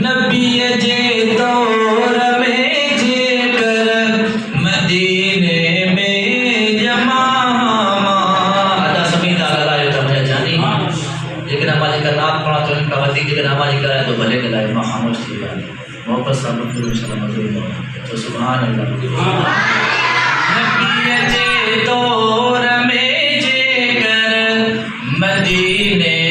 नबी जे तौर में जेकर मदीने में जमा अदा सभी ताला तो मुझे जानी लेकिन हमारे का नाम पढ़ा तो इनका वती लेकिन हमारी का तो भले के लाए खामोश थी मोहब्बत साहब तो सुभान अल्लाह नबी जे तौर में जेकर मदीने